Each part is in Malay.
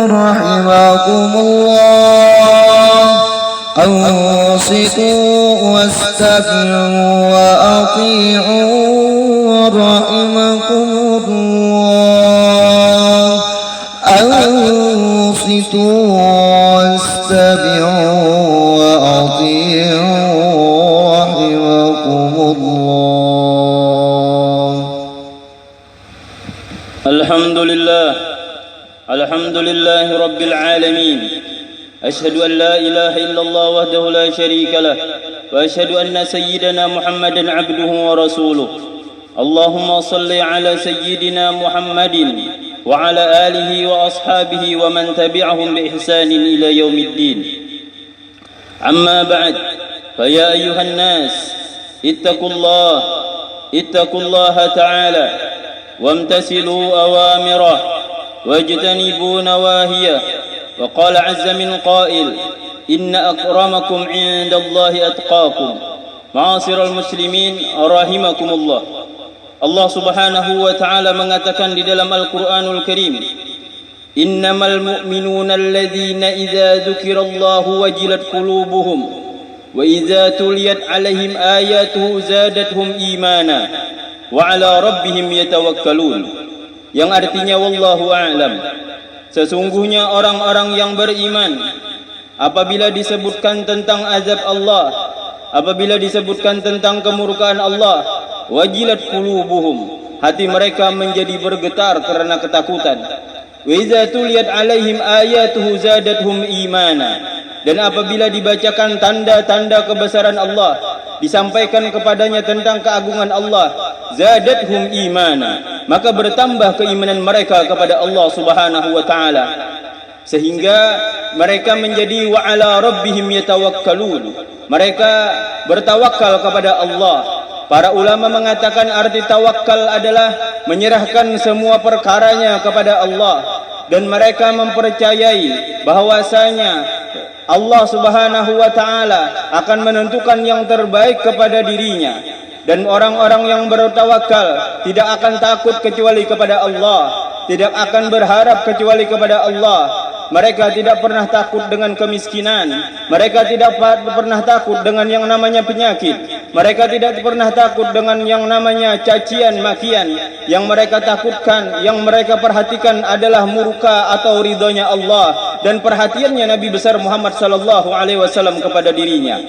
رحمكم الله أنصتوا واستمعوا وأطيعوا رحمكم الله أنصتوا واستمعوا وأطيعوا رحمكم الله. الحمد لله رب العالمين. أشهد أن لا إله إلا الله وحده لا شريك له وأشهد أن سيدنا محمدا عبده ورسوله. اللهم صل على سيدنا محمد وعلى آله وأصحابه ومن تبعهم بإحسان إلى يوم الدين. أما بعد، فيا أيها الناس اتقوا الله تعالى وامتثلوا أوامره واجتنبوا نواهيه. وقال عز من قائل: إن أكرمكم عند الله أتقاكم. معاشر المسlimin rahimakumullah. Allah Subhanahu wa taala mengatakan di dalam Al-Qur'anul Karim, innamal mu'minuna alladzina idza dzukirallahu wajilat qulubuhum wa idza tuliyat 'alaihim ayatuhu zadatuhum imana wa 'ala rabbihim yatawakkalun. Yang artinya wallahu a'lam, sesungguhnya orang-orang yang beriman apabila disebutkan tentang azab Allah, apabila disebutkan tentang kemurkaan Allah, wajilat qulubuhum, hati mereka menjadi bergetar karena ketakutan. Wa idza tuliyat 'alaihim ayatuhu zadatuhum imana, dan apabila dibacakan tanda-tanda kebesaran Allah, disampaikan kepadanya tentang keagungan Allah, zadathum imana, maka bertambah keimanan mereka kepada Allah Subhanahu wa taala, sehingga mereka menjadi wa ala rabbihim yatawakkalun, mereka bertawakal kepada Allah. Para ulama mengatakan arti tawakal adalah menyerahkan semua perkaranya kepada Allah, dan mereka mempercayai bahwasanya Allah Subhanahu wa taala akan menentukan yang terbaik kepada dirinya. Dan orang-orang yang bertawakal tidak akan takut kecuali kepada Allah, tidak akan berharap kecuali kepada Allah. Mereka tidak pernah takut dengan kemiskinan, mereka tidak pernah takut dengan yang namanya penyakit, mereka tidak pernah takut dengan yang namanya cacian makian. Yang mereka takutkan, yang mereka perhatikan adalah murka atau ridhonya Allah dan perhatiannya Nabi besar Muhammad sallallahu alaihi wasallam kepada dirinya.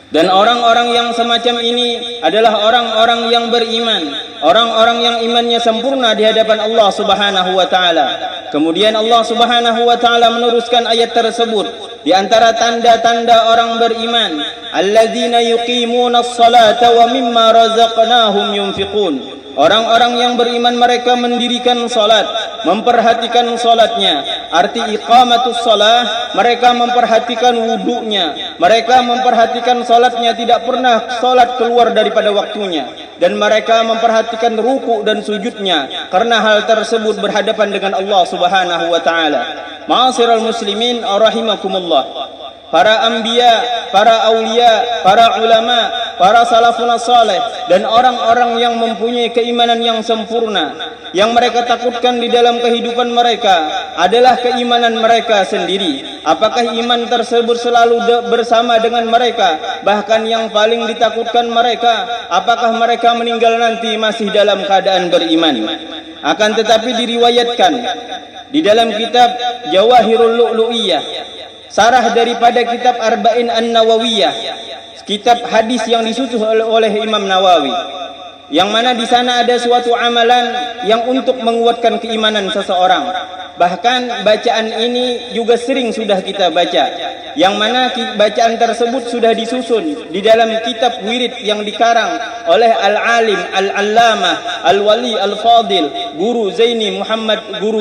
Dan orang-orang yang semacam ini adalah orang-orang yang beriman, orang-orang yang imannya sempurna di hadapan Allah Subhanahu wa taala. Kemudian Allah Subhanahu wa taala meneruskan ayat tersebut, di antara tanda-tanda orang beriman, alladzina yuqimunas salata wa mimma razaqnahum yunfiqun. Orang-orang yang beriman mereka mendirikan salat, memperhatikan salatnya. Arti iqamatus salah, mereka memperhatikan wudunya, mereka memperhatikan salatnya, tidak pernah salat keluar daripada waktunya, dan mereka memperhatikan ruku dan sujudnya, karena hal tersebut berhadapan dengan Allah Subhanahu wa taala. Ma'asyiral muslimin rahimakumullah. Para anbiya, para aulia, para ulama, para salafun saleh, dan orang-orang yang mempunyai keimanan yang sempurna, yang mereka takutkan di dalam kehidupan mereka adalah keimanan mereka sendiri. Apakah iman tersebut selalu bersama dengan mereka? Bahkan yang paling ditakutkan mereka, apakah mereka meninggal nanti masih dalam keadaan beriman? Akan tetapi diriwayatkan di dalam kitab Jawahirul Lu'lu'iyah, sarah daripada kitab Arba'in An-Nawawiyah, kitab hadis yang disusun oleh Imam Nawawi, yang mana di sana ada suatu amalan yang untuk menguatkan keimanan seseorang. Bahkan bacaan ini juga sering sudah kita baca, yang mana bacaan tersebut sudah disusun di dalam kitab wirid yang dikarang oleh Al-Alim Al-Allamah Al-Wali Al-Fadil Guru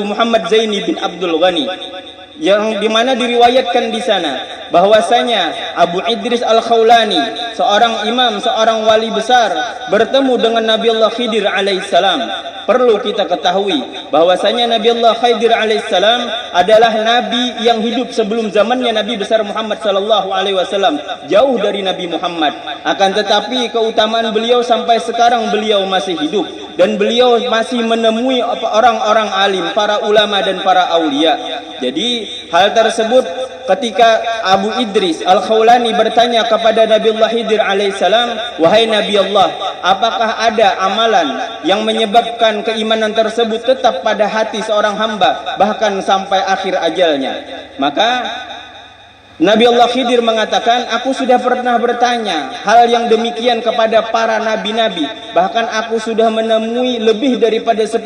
Muhammad Zaini bin Abdul Ghani, yang dimana diriwayatkan di sana bahwasanya Abu Idris Al-Khawlani, seorang imam, seorang wali besar, bertemu dengan Nabi Allah Khidir alaihissalam. Perlu kita ketahui bahwasanya Nabi Allah Khidir alaihissalam adalah nabi yang hidup sebelum zamannya Nabi besar Muhammad sallallahu alaihi wasallam, jauh dari Nabi Muhammad. Akan tetapi keutamaan beliau sampai sekarang beliau masih hidup. dan beliau masih menemui orang-orang alim, para ulama dan para aulia. Jadi hal tersebut ketika Abu Idris Al-Khawlani bertanya kepada Nabiullah Khidir alaihissalam, wahai Nabi Allah, apakah ada amalan yang menyebabkan keimanan tersebut tetap pada hati seorang hamba bahkan sampai akhir ajalnya? Maka Nabi Allah Khidir mengatakan, aku sudah pernah bertanya hal yang demikian kepada para nabi-nabi. Bahkan aku sudah menemui lebih daripada 10.000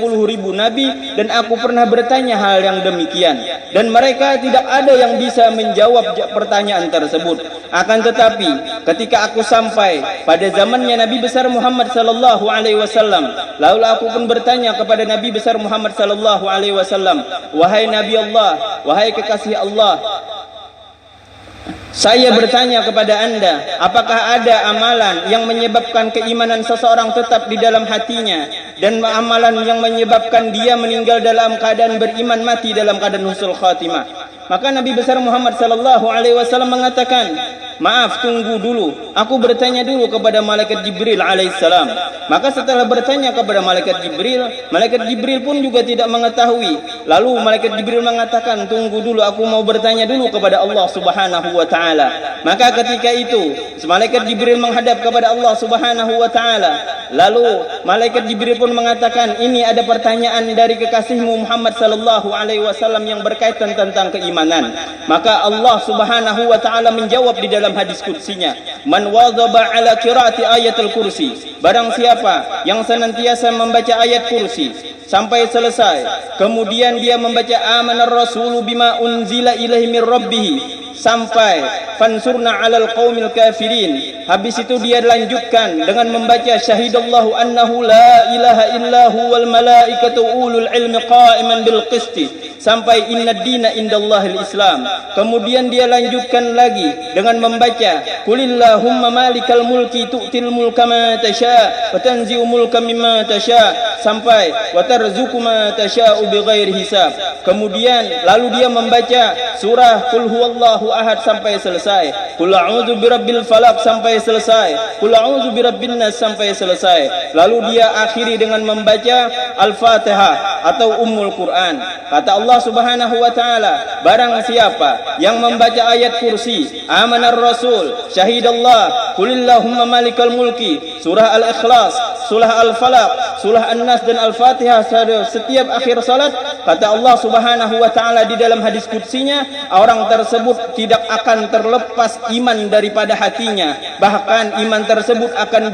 nabi dan aku pernah bertanya hal yang demikian. Dan mereka tidak ada yang bisa menjawab pertanyaan tersebut. Akan tetapi ketika aku sampai pada zamannya Nabi besar Muhammad sallallahu alaihi wasallam, lalu aku pun bertanya kepada Nabi besar Muhammad sallallahu alaihi wasallam, wahai Nabi Allah, wahai kekasih Allah, saya bertanya kepada anda, apakah ada amalan yang menyebabkan keimanan seseorang tetap di dalam hatinya dan amalan yang menyebabkan dia meninggal dalam keadaan beriman, mati dalam keadaan husnul khatimah? Maka Nabi besar Muhammad sallallahu alaihi wasallam mengatakan, maaf, tunggu dulu, aku bertanya dulu kepada malaikat Jibril alaihissalam. Maka setelah bertanya kepada malaikat Jibril pun juga tidak mengetahui. Lalu malaikat Jibril mengatakan, tunggu dulu, aku mau bertanya dulu kepada Allah subhanahu wa ta'ala. Maka ketika itu malaikat Jibril menghadap kepada Allah subhanahu wa ta'ala. Lalu malaikat Jibril pun mengatakan, ini ada pertanyaan dari kekasihmu Muhammad sallallahu alaihi wasallam yang berkaitan tentang keimanan. Maka Allah subhanahu wa ta'ala menjawab di dalam hadis qudsinya, man wadhaba ala qiraati ayatul kursi, barang siapa yang senantiasa membaca ayat kursi sampai selesai, kemudian dia membaca amanar rasulu bima unzila ilaihi mir rabbih sampai fansurna alal qaumil kafirin, habis itu dia lanjutkan dengan membaca syahidallahu annahu la ilaha illahu wal malaikatu ulul ilmi qa'iman bil qisti sampai inna dina indallahil islam. Kemudian dia lanjutkan lagi dengan membaca qulillahumma malikal mulki tu'til mulka ma tasha wa tanzi'u mulka mimma tasha sampai wa tarzuqu ma tasha'u bighairi hisab. Kemudian lalu dia membaca surah qul huwallahu ahad sampai selesai, qul a'udzu birabbil falaq sampai selesai, qul a'udzu birabbin nas sampai selesai. Lalu dia akhiri dengan membaca Al-Fatihah atau Ummul Quran. Kata Allah subhanahu wa ta'ala, barang siapa yang membaca ayat kursi, amanar rasul, syahidallah, qulillahumma malikal mulki, surah Al-Ikhlas, surah Al-Falaq, surah An-Nas dan Al-Fatihah setiap akhir salat, kata Allah subhanahu wa ta'ala di dalam hadis qudsinya, orang tersebut tidak akan terlepas iman daripada hatinya. Bahkan iman tersebut akan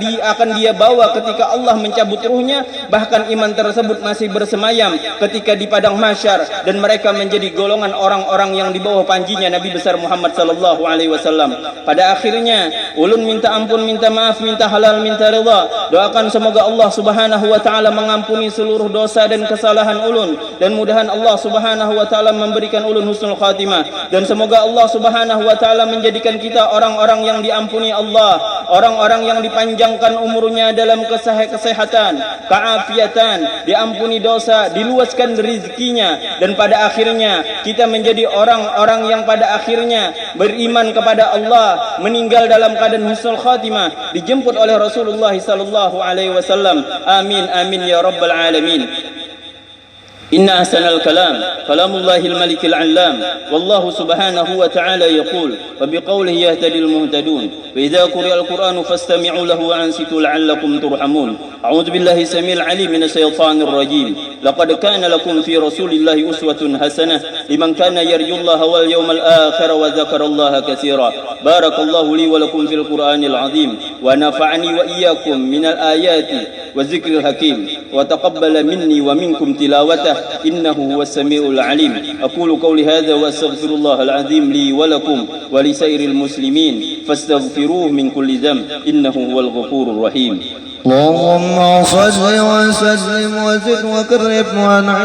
dia bawa ketika Allah mencabut ruhnya. Bahkan iman tersebut masih bersemayam ketika di padang mahsyar, dan mereka menjadi golongan orang-orang yang di bawah panjinya Nabi besar Muhammad sallallahu alaihi wasallam. Pada akhirnya ulun minta ampun, minta maaf, minta halal, minta ridha. Doakan semoga Allah subhanahu wa ta'ala mengampuni seluruh dosa dan kesalahan ulun, dan mudahan Allah subhanahu wa ta'ala memberikan ulun husnul khatimah, dan semoga Allah subhanahu wa ta'ala menjadikan kita orang-orang yang diampuni Allah, orang-orang yang dipanjangkan umurnya dalam kesehatan, keafiatan, diampuni dosa, diluaskan rezekinya, dan pada akhirnya kita menjadi orang-orang yang pada akhirnya beriman kepada Allah, meninggal dalam keadaan husnul khatimah, dijemput oleh Rasulullah sallallahu alaihi wasallam. Amin amin ya rabbal alamin. إن أحسن الكلام كلام الله الملك العلام، والله سبحانه وتعالى يقول وبقوله يهتدي المهتدون، وإذا قرئ القرآن فاستمعوا له وأنصتوا لعلكم ترحمون. أعوذ بالله السميع العليم من الشيطان الرجيم. لقد كان لكم في رسول الله أسوة حسنة لمن كان يرجو الله واليوم الآخر وذكر الله كثيرا. بارك الله لي ولكم في القرآن العظيم، ونفعني وإياكم من الآيات والذكر الحكيم، وتقبل مني ومنكم تلاوته إنه هو السميع العليم. أقول قولي هذا وأستغفر الله العظيم لي ولكم ولسائر المسلمين فاستغفروه من كل ذنب إنه هو الغفور الرحيم. اللهم صل وسلم وزد وكرم وانعم